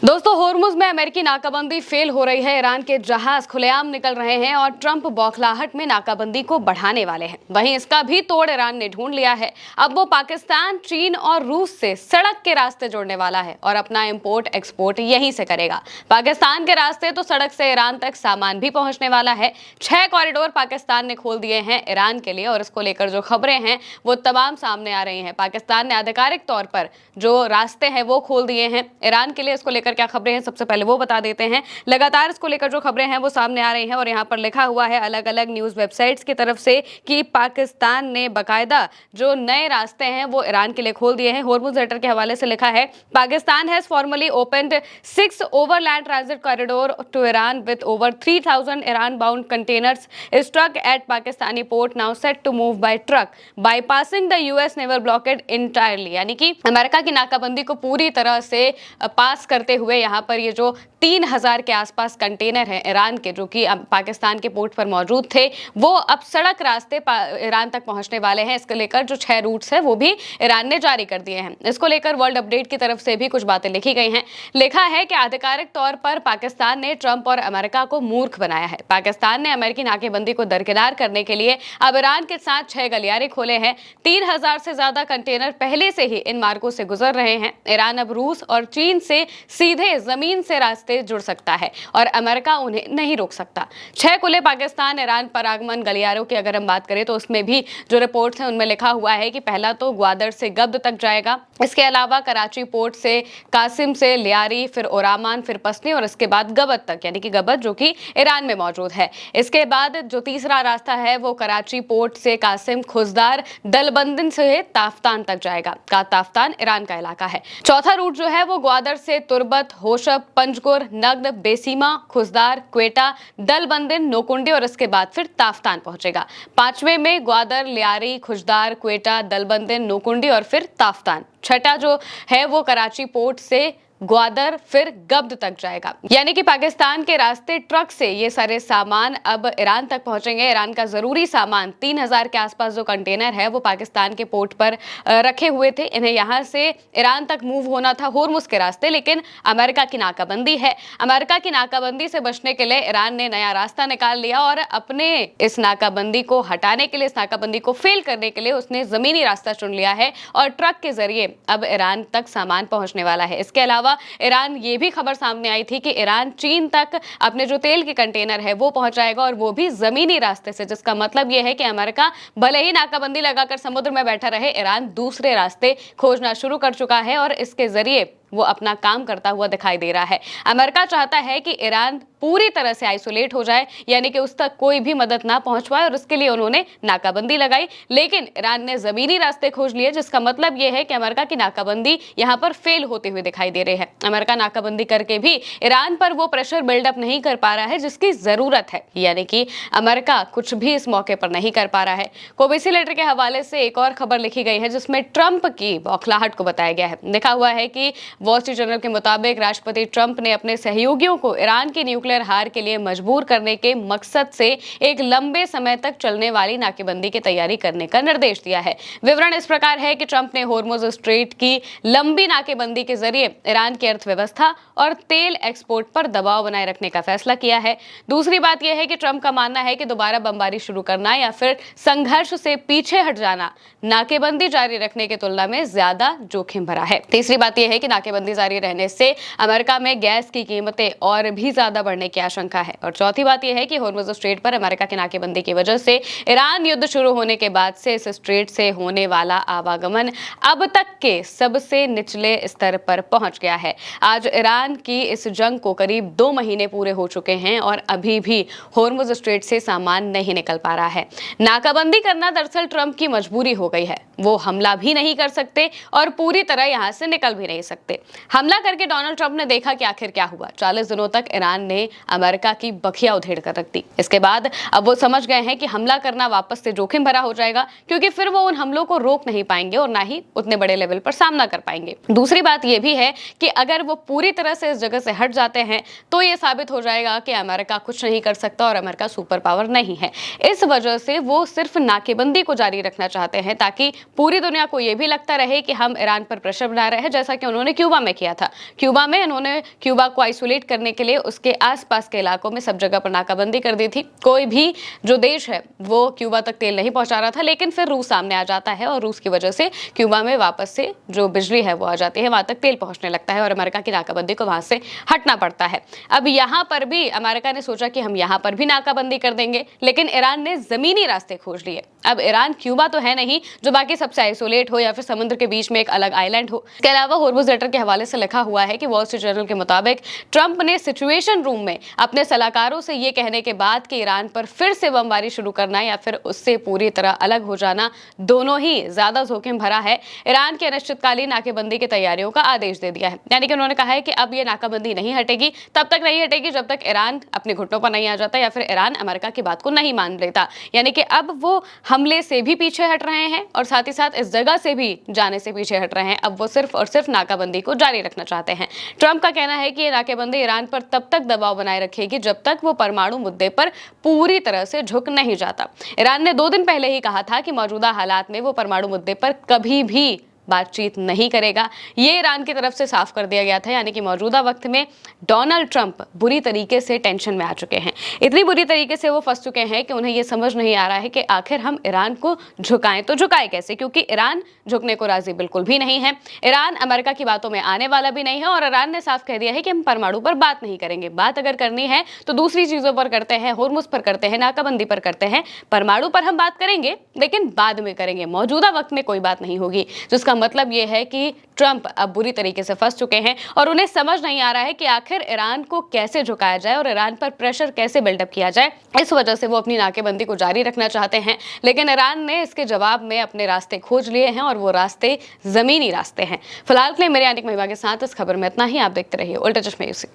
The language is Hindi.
दोस्तों, होर्मुज में अमेरिकी नाकाबंदी फेल हो रही है। ईरान के जहाज खुलेआम निकल रहे हैं और ट्रंप बौखलाहट में नाकाबंदी को बढ़ाने वाले हैं। वहीं इसका भी तोड़ ईरान ने ढूंढ लिया है। अब वो पाकिस्तान, चीन और रूस से सड़क के रास्ते जोड़ने वाला है और अपना इंपोर्ट एक्सपोर्ट यहीं से करेगा। पाकिस्तान के रास्ते तो सड़क से ईरान तक सामान भी पहुंचने वाला है। 6 कॉरिडोर पाकिस्तान ने खोल दिए हैं ईरान के लिए और इसको लेकर जो खबरें हैं वो तमाम सामने आ रही हैं। पाकिस्तान ने आधिकारिक तौर पर जो रास्ते हैं वो खोल दिए हैं ईरान के लिए। इसको लेकर क्या खबरें हैं सबसे पहले वो बता देते हैं। लगातार इसको लेकर जो खबरें हैं वो सामने आ रही हैं और यहाँ पर लिखा हुआ है अलग अलग न्यूज वेबसाइट्स की तरफ से कि पाकिस्तान ने बाकायदा जो नए रास्ते हैं वो ईरान के लिए खोल दिए हैं। होर्मुज लेटर के हवाले से लिखा है, Pakistan has formally opened 6 overland transit corridor to Iran with over 3000 Iran bound containers struck at Pakistani port now set to move by truck bypassing the US naval blockade entirely. यानी कि अमेरिका की नाकाबंदी को पूरी तरह से पास करते हुए यहाँ पर ये जो 3000 के आसपास कंटेनर हैं ईरान के, जो कि पाकिस्तान के पोर्ट पर मौजूद थे, वो अब सड़क रास्ते ईरान तक पहुंचने वाले हैं। इसको लेकर जो 6 रूट्स हैं वो भी ईरान ने जारी कर दिए हैं। इसको लेकर वर्ल्ड अपडेट की तरफ से भी कुछ बातें लिखी गई हैं। लिखा है कि आधिकारिक तौर पर पाकिस्तान ने ट्रंप और अमेरिका को मूर्ख बनाया है। पाकिस्तान ने अमेरिकी नाकेबंदी को दरकिनार करने के लिए अब ईरान के साथ 6 गलियारे खोले हैं। 3000 से ज्यादा कंटेनर पहले से ही इन मार्गों से गुजर रहे हैं। ईरान अब रूस और चीन से सीधे जमीन से रास्ते जुड़ सकता है और अमेरिका उन्हें नहीं रोक सकता। 6 खुले पाकिस्तान ईरान परागमन गलियारों की अगर हम बात करें तो उसमें भी जो रिपोर्ट्स हैं उनमें लिखा हुआ है कि पहला तो ग्वादर से गब्द तक जाएगा। इसके अलावा कराची पोर्ट से कासिम से लियारी, फिर ओरामान, फिर पसनी और इसके बाद गबद तक, यानी कि गबद जो कि ईरान में मौजूद है। इसके बाद जो तीसरा रास्ता है वो कराची पोर्ट से कासिम, खुजदार, दलबंदन से ताफ्तान तक जाएगा। ताफ्तान ईरान का इलाका है। चौथा रूट जो है वो ग्वादर से तुर्बत, होशब, पंजगुर, नग्द, बेसीमा, खुजदार, क्वेटा, दलबंदन, नोकुंडी और इसके बाद फिर ताफ्तान पहुंचेगा। 5वें में ग्वादर, लियारी, खुजदार, क्वेटा, दलबंदन, नोकुंडी और फिर ताफ्तान। छठा जो है वो कराची पोर्ट से ग्वादर फिर गब्द तक जाएगा। यानी कि पाकिस्तान के रास्ते ट्रक से ये सारे सामान अब ईरान तक पहुंचेंगे। ईरान का जरूरी सामान 3000 के आसपास जो कंटेनर है वो पाकिस्तान के पोर्ट पर रखे हुए थे। इन्हें यहां से ईरान तक मूव होना था होर्मुज के रास्ते, लेकिन अमेरिका की नाकाबंदी है। अमेरिका की नाकाबंदी से बचने के लिए ईरान ने नया रास्ता निकाल लिया और अपने इस नाकाबंदी को हटाने के लिए, इस नाकाबंदी को फेल करने के लिए उसने जमीनी रास्ता चुन लिया है और ट्रक के जरिए अब ईरान तक सामान पहुंचने वाला है। इसके अलावा ईरान ये भी खबर सामने आई थी कि ईरान चीन तक अपने जो तेल के कंटेनर है वो पहुंचाएगा और वो भी जमीनी रास्ते से, जिसका मतलब ये है कि अमेरिका भले ही नाकाबंदी लगाकर समुद्र में बैठा रहे, ईरान दूसरे रास्ते खोजना शुरू कर चुका है और इसके जरिए वो अपना काम करता हुआ दिखाई दे रहा है। अमेरिका चाहता है कि ईरान पूरी तरह से आइसोलेट हो जाए, यानी कि उस तक कोई भी मदद ना पहुंच पाए और उसके लिए उन्होंने नाकाबंदी लगाई। लेकिन ईरान ने जमीनी रास्ते खोज लिए, जिसका मतलब यह है कि अमेरिका की नाकाबंदी यहां पर फेल होते हुए दिखाई दे रही है। अमेरिका नाकाबंदी करके भी ईरान पर वो प्रेशर बिल्डअप नहीं कर पा रहा है जिसकी जरूरत है, यानी कि अमेरिका कुछ भी इस मौके पर नहीं कर पा रहा है। कोबेसी लेटर के हवाले से एक और खबर लिखी गई है जिसमें ट्रंप की बौखलाहट को बताया गया है। लिखा हुआ है कि वॉल स्ट्रीट जर्नल के मुताबिक राष्ट्रपति ट्रंप ने अपने सहयोगियों को ईरान की न्यूक्लियर हार के लिए मजबूर करने के मकसद से एक लंबे समय तक चलने वाली नाकेबंदी की तैयारी करने का निर्देश दिया है। विवरण इस प्रकार है कि ट्रंप ने होर्मुज स्ट्रेट की लंबी नाकेबंदी के जरिए ईरान की अर्थव्यवस्था और तेल एक्सपोर्ट पर दबाव बनाए रखने का फैसला किया है। दूसरी बात यह है कि ट्रंप का मानना है कि दोबारा बमबारी शुरू करना या फिर संघर्ष से पीछे हट जाना नाकेबंदी जारी रखने की तुलना में ज्यादा जोखिम भरा है। तीसरी बात यह है कि नाकेबंदी जारी रहने से अमेरिका में गैस की कीमतें और भी ज्यादा बढ़ने की आशंका है। और चौथी बात यह है कि होर्मुज स्ट्रेट पर अमेरिका की नाकेबंदी की वजह से ईरान युद्ध शुरू होने के बाद से इस स्ट्रेट से होने वाला आवागमन अब तक के सबसे निचले स्तर पर पहुंच गया है। आज ईरान की इस जंग को करीब 2 महीने पूरे हो चुके हैं और अभी भी होर्मुज स्ट्रेट से सामान नहीं निकल पा रहा है। नाकाबंदी करना दरअसल ट्रंप की मजबूरी हो गई है। वो हमला भी नहीं कर सकते और पूरी तरह यहां से निकल भी नहीं सकते। हमला करके डोनाल्ड ट्रंप ने देखा कि आखिर क्या हुआ। 40 दिनों तक ईरान ने अमेरिका की बखिया उधेड़ कर रख दी। इसके बाद अब वो समझ गए हैं कि हमला करना वापस से जोखिम भरा हो जाएगा, क्योंकि फिर वो उन हमलों को रोक नहीं पाएंगे और ना ही उतने बड़े लेवल पर सामना कर पाएंगे। दूसरी बात यह भी है कि अगर वो पूरी तरह से इस जगह से हट जाते हैं तो ये साबित हो जाएगा कि अमेरिका कुछ नहीं कर सकता और अमेरिका सुपर पावर नहीं है। इस वजह से वो सिर्फ नाकेबंदी को जारी रखना चाहते हैं ताकि पूरी दुनिया को यह भी लगता रहे कि हम ईरान पर प्रेशर बना रहे हैं, जैसा कि उन्होंने क्यूबा में किया था। क्यूबा में इन्होंने क्यूबा को आइसोलेट करने के लिए उसके आसपास के इलाकों में सब जगह पर नाकाबंदी कर दी थी। कोई भी जो देश है वो क्यूबा तक तेल नहीं पहुंचा रहा था, लेकिन फिर रूस सामने आ जाता है और रूस की वजह से क्यूबा में वापस से जो बिजली है वो आ जाती है, वहां तक तेल पहुंचने लगता है और अमेरिका की नाकाबंदी को वहां से हटना पड़ता है। अब यहां पर भी अमेरिका ने सोचा कि हम यहां पर भी नाकाबंदी कर देंगे, लेकिन ईरान ने जमीनी रास्ते खोज लिए। अब ईरान क्यूबा तो है नहीं जो बाकी सबसे आइसोलेट हो या फिर समुद्र के बीच में एक अलग आइलैंड हो। इसके अलावा होर्मुज़ लेटर के हवाले से लिखा हुआ है कि वॉल स्ट्रीट जर्नल के मुताबिक ट्रंप ने सिचुएशन रूम में अपने सलाहकारों से ये कहने के बाद कि ईरान पर फिर से बमबारी शुरू करना या फिर उससे पूरी तरह अलग हो जाना दोनों ही ज्यादा जोखिम भरा है, ईरान की अनिश्चितकालीन नाकेबंदी की तैयारियों का आदेश दे दिया है। यानी कि उन्होंने कहा है कि अब ये नाकाबंदी नहीं हटेगी, तब तक नहीं हटेगी जब तक ईरान अपने घुटनों पर नहीं आ जाता या फिर ईरान अमेरिका की बात को नहीं मान लेता। यानी कि अब वो हमले से भी पीछे हट रहे हैं और साथ ही साथ इस जगह से भी जाने से पीछे हट रहे हैं। अब वो सिर्फ और सिर्फ नाकाबंदी को जारी रखना चाहते हैं। ट्रंप का कहना है कि ये नाकेबंदी ईरान पर तब तक दबाव बनाए रखेगी जब तक वो परमाणु मुद्दे पर पूरी तरह से झुक नहीं जाता। ईरान ने 2 दिन पहले ही कहा था कि मौजूदा हालात में वो परमाणु मुद्दे पर कभी भी बातचीत नहीं करेगा। ये ईरान की तरफ से साफ कर दिया गया था। यानी कि मौजूदा वक्त में डोनाल्ड ट्रंप बुरी तरीके से टेंशन में आ चुके हैं। इतनी बुरी तरीके से वो फंस चुके हैं कि उन्हें ये समझ नहीं आ रहा है कि आखिर हम ईरान को झुकाएं तो झुकाएं कैसे, क्योंकि ईरान झुकने को राजी बिल्कुल भी नहीं है। ईरान अमेरिका की बातों में आने वाला भी नहीं है और ईरान ने साफ कह दिया है कि हम परमाणु पर बात नहीं करेंगे। बात अगर करनी है तो दूसरी चीजों पर करते हैं, होर्मुज़ पर करते हैं, नाकाबंदी पर करते हैं। परमाणु पर हम बात करेंगे लेकिन बाद में करेंगे, मौजूदा वक्त में कोई बात नहीं होगी। जिसका मतलब ये है कि ट्रंप अब बुरी तरीके से फंस चुके हैं और उन्हें समझ नहीं आ रहा है कि आखिर ईरान को कैसे झुकाया जाए और ईरान पर प्रेशर कैसे बिल्डअप किया जाए। इस वजह से वो अपनी नाकेबंदी को जारी रखना चाहते हैं, लेकिन ईरान ने इसके जवाब में अपने रास्ते खोज लिए हैं और वो रास्ते जमीनी रास्ते हैं। फिलहाल के लिए मेरे यानी महिमा के साथ इस खबर में इतना ही। आप देखते रहिए उल्टा चश्मा यूसी।